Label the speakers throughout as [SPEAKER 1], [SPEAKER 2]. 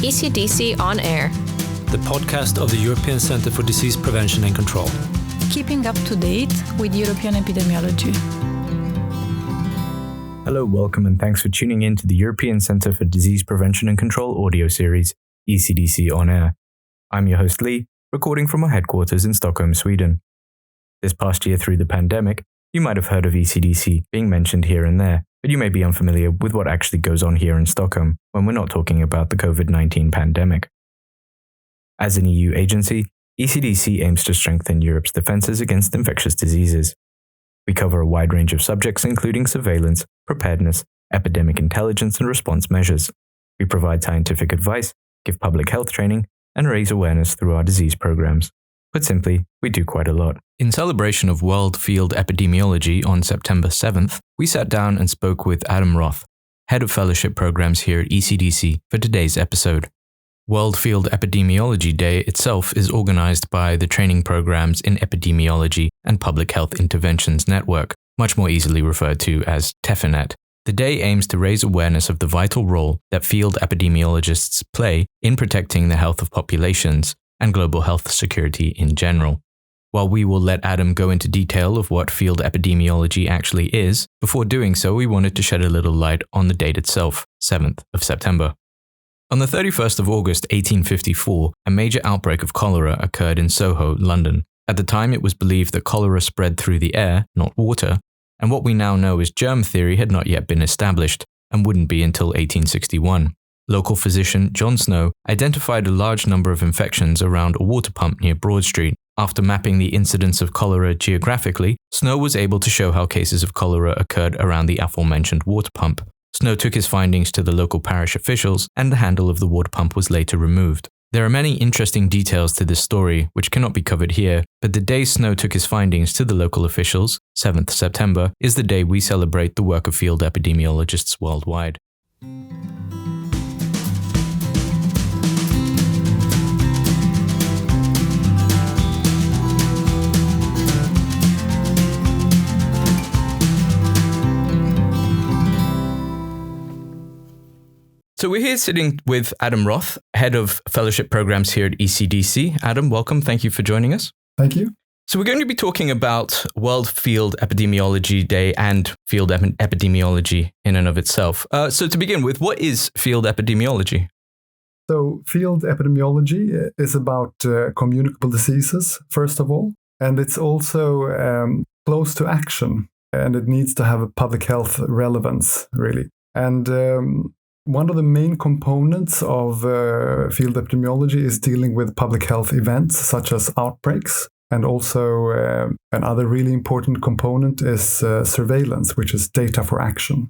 [SPEAKER 1] ECDC On Air,
[SPEAKER 2] the podcast of the European Centre for Disease Prevention and Control.
[SPEAKER 3] Keeping up to date with European epidemiology.
[SPEAKER 4] Hello, welcome, and thanks for tuning in to the European Centre for Disease Prevention and Control audio series, ECDC On Air. I'm your host Lee, recording from our headquarters in Stockholm, Sweden. This past year through the pandemic, you might have heard of ECDC being mentioned here and there, but you may be unfamiliar with what actually goes on here in Stockholm when we're not talking about the COVID-19 pandemic. As an EU agency, ECDC aims to strengthen Europe's defences against infectious diseases. We cover a wide range of subjects including surveillance, preparedness, epidemic intelligence and response measures. We provide scientific advice, give public health training, and raise awareness through our disease programs. Put simply, we do quite a lot. In celebration of World Field Epidemiology on September 7th, we sat down and spoke with Adam Roth, Head of Fellowship Programs here at ECDC, for today's episode. World Field Epidemiology Day itself is organized by the Training Programs in Epidemiology and Public Health Interventions Network, much more easily referred to as TEFINET. The day aims to raise awareness of the vital role that field epidemiologists play in protecting the health of populations and global health security in general. While we will let Adam go into detail of what field epidemiology actually is, before doing so we wanted to shed a little light on the date itself, 7th of September. On the 31st of August 1854, a major outbreak of cholera occurred in Soho, London. At the time it was believed that cholera spread through the air, not water, and what we now know as germ theory had not yet been established, and wouldn't be until 1861. Local physician John Snow identified a large number of infections around a water pump near Broad Street. After mapping the incidence of cholera geographically, Snow was able to show how cases of cholera occurred around the aforementioned water pump. Snow took his findings to the local parish officials, and the handle of the water pump was later removed. There are many interesting details to this story, which cannot be covered here, but the day Snow took his findings to the local officials, 7th September, is the day we celebrate the work of field epidemiologists worldwide. So we're here sitting with Adam Roth, Head of Fellowship Programs here at ECDC. Adam, welcome. Thank you for joining us.
[SPEAKER 5] Thank you.
[SPEAKER 4] So we're going to be talking about World Field Epidemiology Day and field epidemiology in and of itself. So to begin with, what is field epidemiology?
[SPEAKER 5] So field epidemiology is about communicable diseases, first of all, and it's also close to action, and it needs to have a public health relevance, really. And one of the main components of field epidemiology is dealing with public health events such as outbreaks. And also another really important component is surveillance, which is data for action.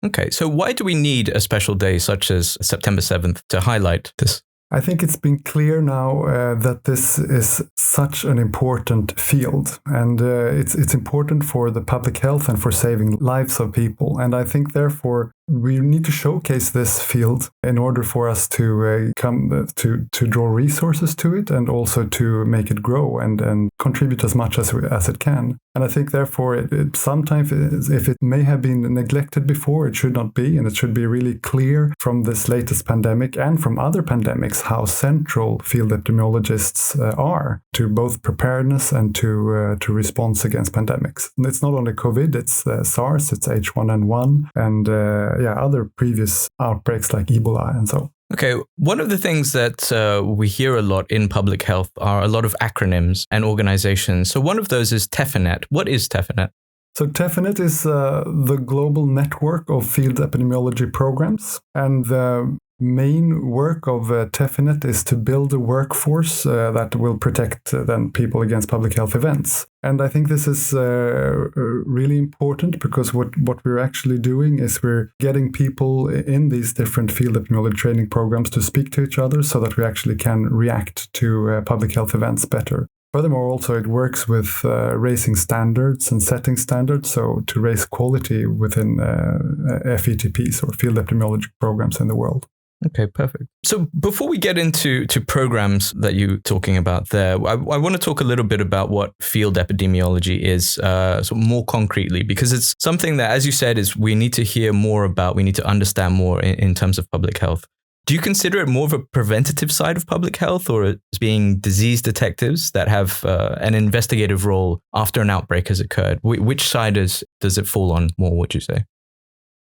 [SPEAKER 4] Okay, so why do we need a special day such as September 7th to highlight this?
[SPEAKER 5] I think it's been clear now that this is such an important field, and it's important for the public health and for saving lives of people. And I think, therefore, we need to showcase this field in order for us to to draw resources to it and also to make it grow and contribute as much as it can. And I think, therefore, it sometimes, if it may have been neglected before, it should not be, and it should be really clear from this latest pandemic and from other pandemics how central field epidemiologists are to both preparedness and to response against pandemics. And it's not only COVID, it's SARS, it's H1N1, and other previous outbreaks like Ebola and so.
[SPEAKER 4] Okay, one of the things that we hear a lot in public health are a lot of acronyms and organizations. So one of those is TEFINET. What is TEFINET?
[SPEAKER 5] So TEFINET is the global network of field epidemiology programs. And the main work of TEFINET is to build a workforce that will protect then people against public health events. And I think this is really important because what we're actually doing is we're getting people in these different field epidemiology training programs to speak to each other so that we actually can react to public health events better. Furthermore, also it works with raising standards and setting standards, so to raise quality within FETPs or field epidemiology programs in the world.
[SPEAKER 4] Okay, perfect. So before we get into programs that you're talking about there, I want to talk a little bit about what field epidemiology is sort of more concretely, because it's something that, as you said, is we need to hear more about, we need to understand more in terms of public health. Do you consider it more of a preventative side of public health, or as being disease detectives that have an investigative role after an outbreak has occurred? Which side does it fall on more, would you say?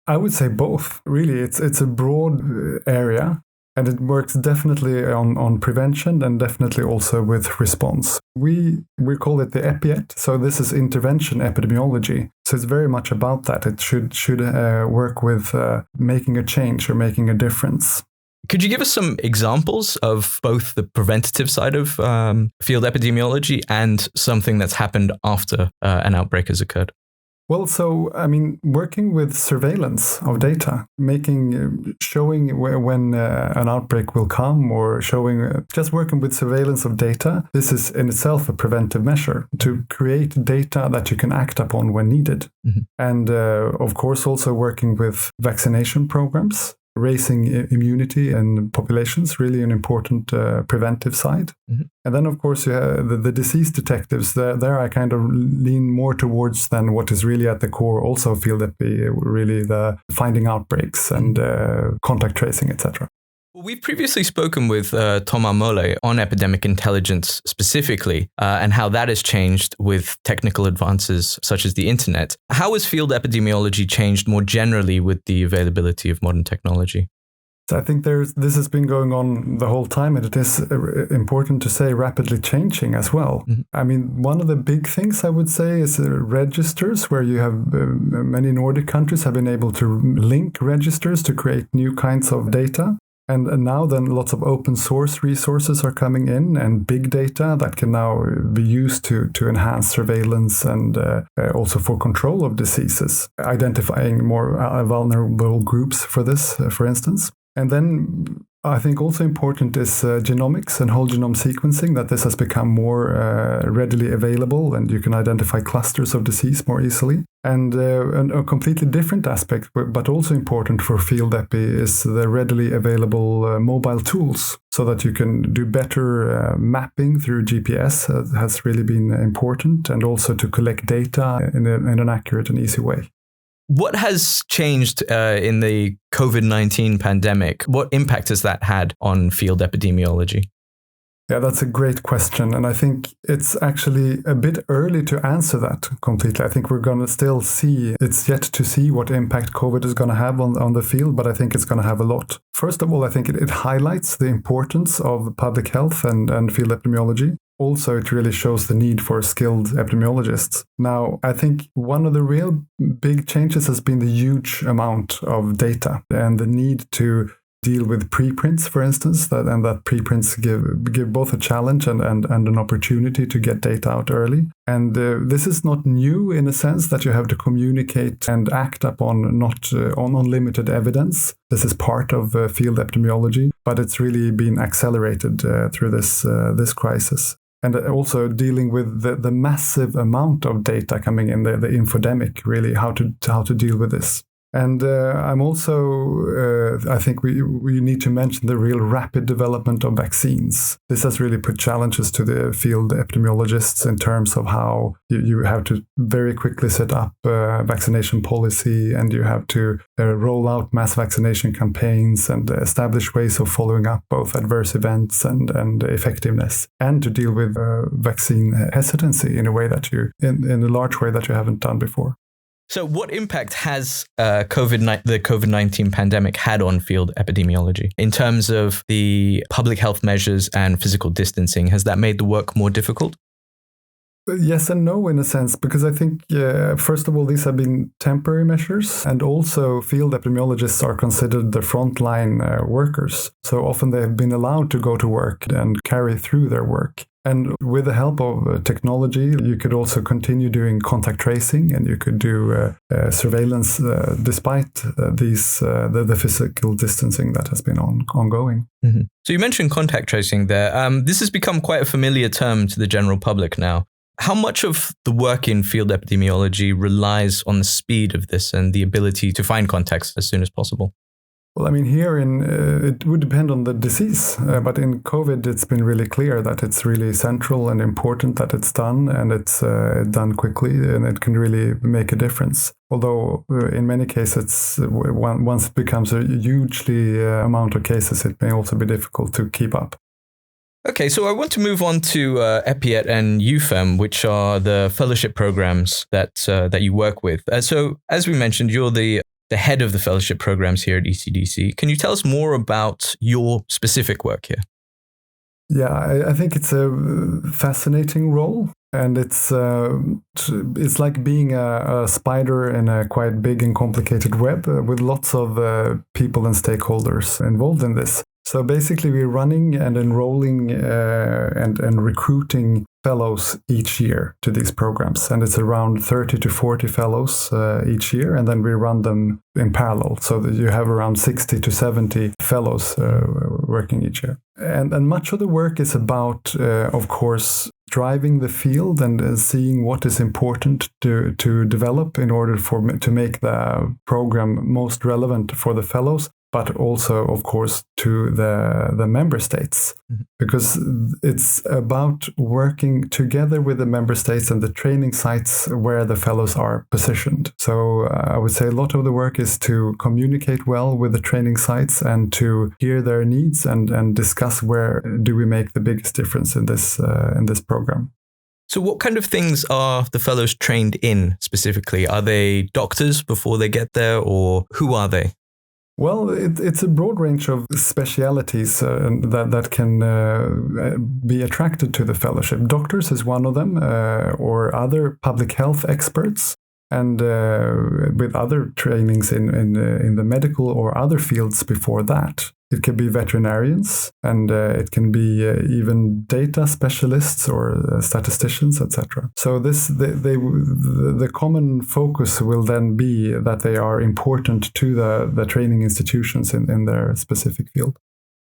[SPEAKER 5] I would say both. Really, it's a broad area, and it works definitely on prevention and definitely also with response. We call it the EPIET, so this is intervention epidemiology. So it's very much about that. It should work with making a change or making a difference.
[SPEAKER 4] Could you give us some examples of both the preventative side of field epidemiology and something that's happened after an outbreak has occurred?
[SPEAKER 5] Well, so, working with surveillance of data, showing when an outbreak will come, or just working with surveillance of data, this is in itself a preventive measure to create data that you can act upon when needed. Mm-hmm. And of course, also working with vaccination programs. Raising immunity in populations, really an important preventive side. Mm-hmm. And then, of course, you have the disease detectives. There I kind of lean more towards than what is really at the core, also field epi, really the finding outbreaks and contact tracing, etc.
[SPEAKER 4] We've previously spoken with Tom Amole on epidemic intelligence specifically, and how that has changed with technical advances such as the internet. How has field epidemiology changed more generally with the availability of modern technology?
[SPEAKER 5] So I think this has been going on the whole time, and it is important to say rapidly changing as well. Mm-hmm. One of the big things I would say is registers, where you have many Nordic countries have been able to link registers to create new kinds of data. And now then lots of open source resources are coming in, and big data that can now be used to enhance surveillance and also for control of diseases, identifying more vulnerable groups for this, for instance. And then I think also important is genomics and whole genome sequencing, that this has become more readily available, and you can identify clusters of disease more easily. And a completely different aspect, but also important for field epi, is the readily available mobile tools, so that you can do better mapping through GPS has really been important, and also to collect data in an accurate and easy way.
[SPEAKER 4] What has changed in the COVID-19 pandemic? What impact has that had on field epidemiology?
[SPEAKER 5] Yeah, that's a great question. And I think it's actually a bit early to answer that completely. I think we're going to still see, it's yet to see what impact COVID is going to have on the field, but I think it's going to have a lot. First of all, I think it highlights the importance of public health and field epidemiology. Also, it really shows the need for skilled epidemiologists. Now, I think one of the real big changes has been the huge amount of data and the need to deal with preprints, for instance, that preprints give both a challenge and an opportunity to get data out early. And this is not new in a sense that you have to communicate and act upon not on unlimited evidence. This is part of field epidemiology, but it's really been accelerated through this crisis. And also dealing with the massive amount of data coming in, the infodemic, really, how to deal with this. And I'm also, I think we need to mention the real rapid development of vaccines. This has really put challenges to the field epidemiologists in terms of how you have to very quickly set up vaccination policy, and you have to roll out mass vaccination campaigns and establish ways of following up both adverse events and effectiveness, and to deal with vaccine hesitancy in a way that in a large way that you haven't done before.
[SPEAKER 4] So what impact has the COVID-19 pandemic had on field epidemiology in terms of the public health measures and physical distancing? Has that made the work more difficult?
[SPEAKER 5] Yes and no, in a sense, because I think, first of all, these have been temporary measures, and also field epidemiologists are considered the frontline workers. So often they have been allowed to go to work and carry through their work. And with the help of technology, you could also continue doing contact tracing, and you could do surveillance despite the physical distancing that has been ongoing.
[SPEAKER 4] Mm-hmm. So you mentioned contact tracing there. This has become quite a familiar term to the general public now. How much of the work in field epidemiology relies on the speed of this and the ability to find contacts as soon as possible?
[SPEAKER 5] Well, I mean, here it would depend on the disease, but in COVID, it's been really clear that it's really central and important that it's done, and it's done quickly, and it can really make a difference. Although in many cases, once it becomes a hugely amount of cases, it may also be difficult to keep up.
[SPEAKER 4] Okay, so I want to move on to EPIET and EUPHEM, which are the fellowship programs that you work with. So as we mentioned, you're the head of the fellowship programs here at ECDC. Can you tell us more about your specific work here?
[SPEAKER 5] Yeah, I think it's a fascinating role, and it's like being a spider in a quite big and complicated web with lots of people and stakeholders involved in this. So basically, we're running and enrolling and recruiting fellows each year to these programs. And it's around 30 to 40 fellows each year. And then we run them in parallel. So that you have around 60 to 70 fellows working each year. And much of the work is about, of course, driving the field and seeing what is important to develop in order to make the program most relevant for the fellows, but also, of course, to the member states, because it's about working together with the member states and the training sites where the fellows are positioned. So I would say a lot of the work is to communicate well with the training sites and to hear their needs and discuss where do we make the biggest difference in this program.
[SPEAKER 4] So what kind of things are the fellows trained in specifically? Are they doctors before they get there, or who are they?
[SPEAKER 5] Well, it's a broad range of specialities that can be attracted to the fellowship. Doctors is one of them, or other public health experts, and with other trainings in the medical or other fields before that. It can be veterinarians, and it can be even data specialists or statisticians, etc. So the common focus will then be that they are important to the training institutions in their specific field.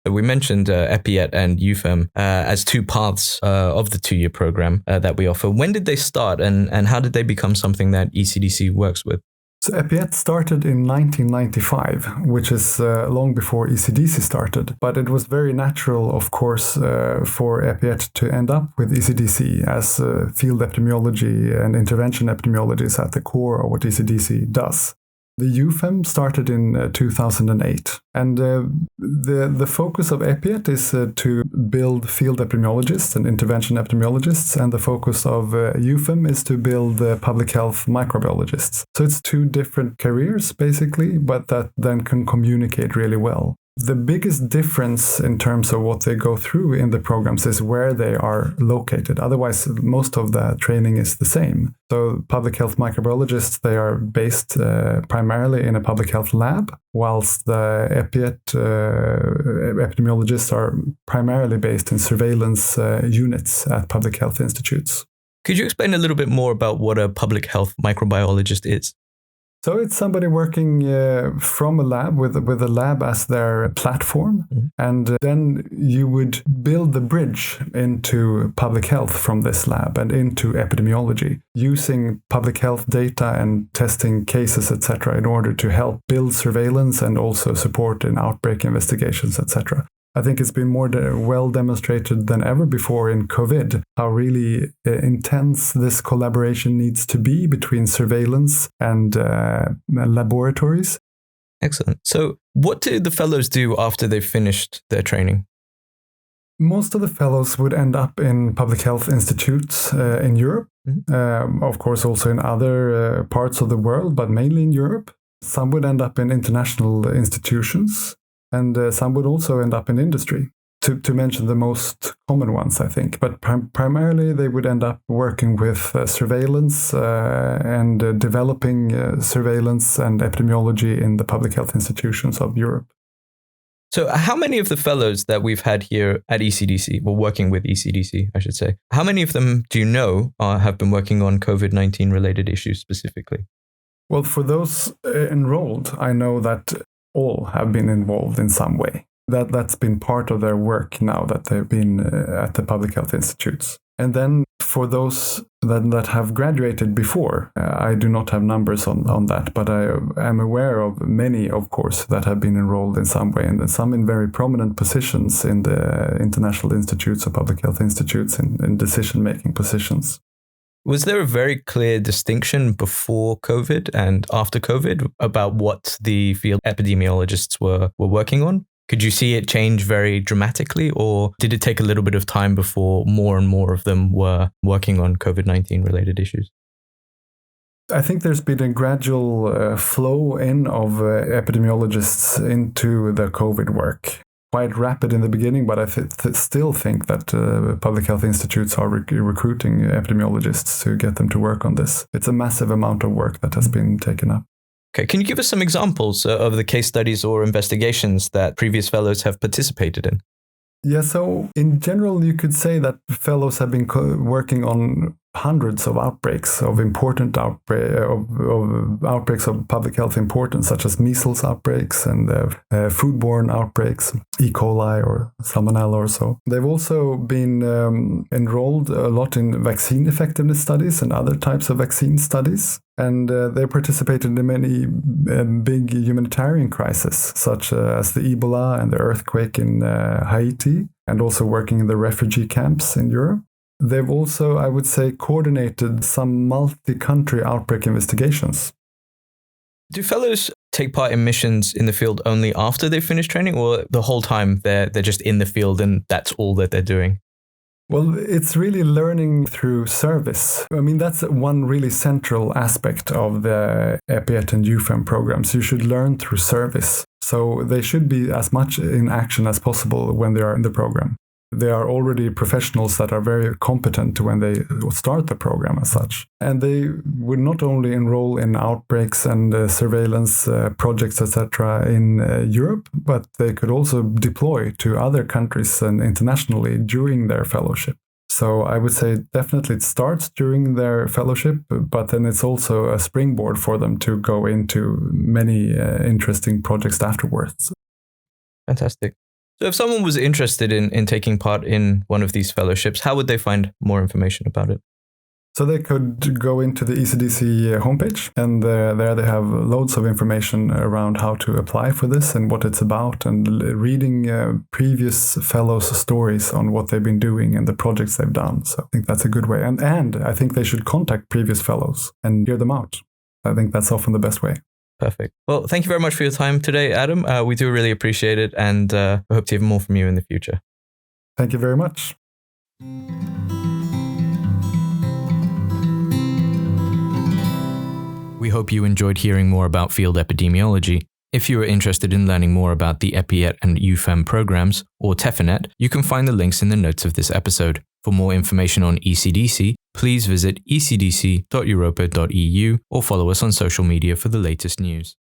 [SPEAKER 4] We mentioned EPIET and EUPHEM as two paths of the two-year program that we offer. When did they start, and how did they become something that ECDC works with?
[SPEAKER 5] So EPIET started in 1995, which is long before ECDC started. But it was very natural, of course, for EPIET to end up with ECDC, as field epidemiology and intervention epidemiology is at the core of what ECDC does. The EUPHEM started in 2008, and the focus of EPIET is to build field epidemiologists and intervention epidemiologists, and the focus of EUPHEM is to build public health microbiologists. So it's two different careers, basically, but that then can communicate really well. The biggest difference in terms of what they go through in the programs is where they are located. Otherwise, most of the training is the same. So public health microbiologists, they are based primarily in a public health lab, whilst the EPIET epidemiologists are primarily based in surveillance units at public health institutes.
[SPEAKER 4] Could you explain a little bit more about what a public health microbiologist is?
[SPEAKER 5] So it's somebody working from a lab with a lab as their platform. And then you would build the bridge into public health from this lab and into epidemiology, using public health data and testing cases, etc., in order to help build surveillance and also support in outbreak investigations, etc. I think it's been more well demonstrated than ever before in COVID how really intense this collaboration needs to be between surveillance and laboratories.
[SPEAKER 4] Excellent. So what do the fellows do after they've finished their training?
[SPEAKER 5] Most of the fellows would end up in public health institutes in Europe, of course also in other parts of the world, but mainly in Europe. Some would end up in international institutions. And some would also end up in industry, to mention the most common ones, I think. But primarily they would end up working with surveillance and developing surveillance and epidemiology in the public health institutions of Europe.
[SPEAKER 4] So how many of the fellows that we've had here at ECDC, well, working with ECDC, I should say, how many of them do you know have been working on COVID-19 related issues specifically?
[SPEAKER 5] Well, for those enrolled, I know that all have been involved in some way. That's been part of their work now that they've been at the public health institutes. And then for those that have graduated before, I do not have numbers on that, but I am aware of many, of course, that have been enrolled in some way, and some in very prominent positions in the international institutes or public health institutes in decision-making positions.
[SPEAKER 4] Was there a very clear distinction before COVID and after COVID about what the field epidemiologists were working on? Could you see it change very dramatically, or did it take a little bit of time before more and more of them were working on COVID-19 related issues?
[SPEAKER 5] I think there's been a gradual flow in of epidemiologists into the COVID work. Quite rapid in the beginning, but I still think that public health institutes are recruiting epidemiologists to get them to work on this. It's a massive amount of work that has been taken up.
[SPEAKER 4] Okay, can you give us some examples of the case studies or investigations that previous fellows have participated in?
[SPEAKER 5] Yeah, so in general, you could say that fellows have been working on hundreds of outbreaks of important outbreaks of public health importance, such as measles outbreaks and foodborne outbreaks, E. coli or salmonella or so. They've also been enrolled a lot in vaccine effectiveness studies and other types of vaccine studies. And they participated in many big humanitarian crises, such as the Ebola and the earthquake in Haiti, and also working in the refugee camps in Europe. They've also, I would say, coordinated some multi-country outbreak investigations.
[SPEAKER 4] Do fellows take part in missions in the field only after they finish training, or the whole time they're just in the field and that's all that they're doing?
[SPEAKER 5] Well, it's really learning through service. I mean, that's one really central aspect of the EPIET and EUPHEM programs. You should learn through service. So they should be as much in action as possible when they are in the program. They are already professionals that are very competent when they start the program as such. And they would not only enroll in outbreaks and surveillance projects, etc. in Europe, but they could also deploy to other countries and internationally during their fellowship. So I would say definitely it starts during their fellowship, but then it's also a springboard for them to go into many interesting projects afterwards.
[SPEAKER 4] Fantastic. So if someone was interested in taking part in one of these fellowships, how would they find more information about it?
[SPEAKER 5] So they could go into the ECDC homepage, and there they have loads of information around how to apply for this and what it's about, and reading previous fellows' stories on what they've been doing and the projects they've done. So I think that's a good way. And I think they should contact previous fellows and hear them out. I think that's often the best way.
[SPEAKER 4] Perfect. Well, thank you very much for your time today, Adam. We do really appreciate it, and I hope to hear more from you in the future.
[SPEAKER 5] Thank you very much.
[SPEAKER 4] We hope you enjoyed hearing more about field epidemiology. If you are interested in learning more about the EPIET and EUPHEM programs, or TEFINET, you can find the links in the notes of this episode. For more information on ECDC, please visit ecdc.europa.eu or follow us on social media for the latest news.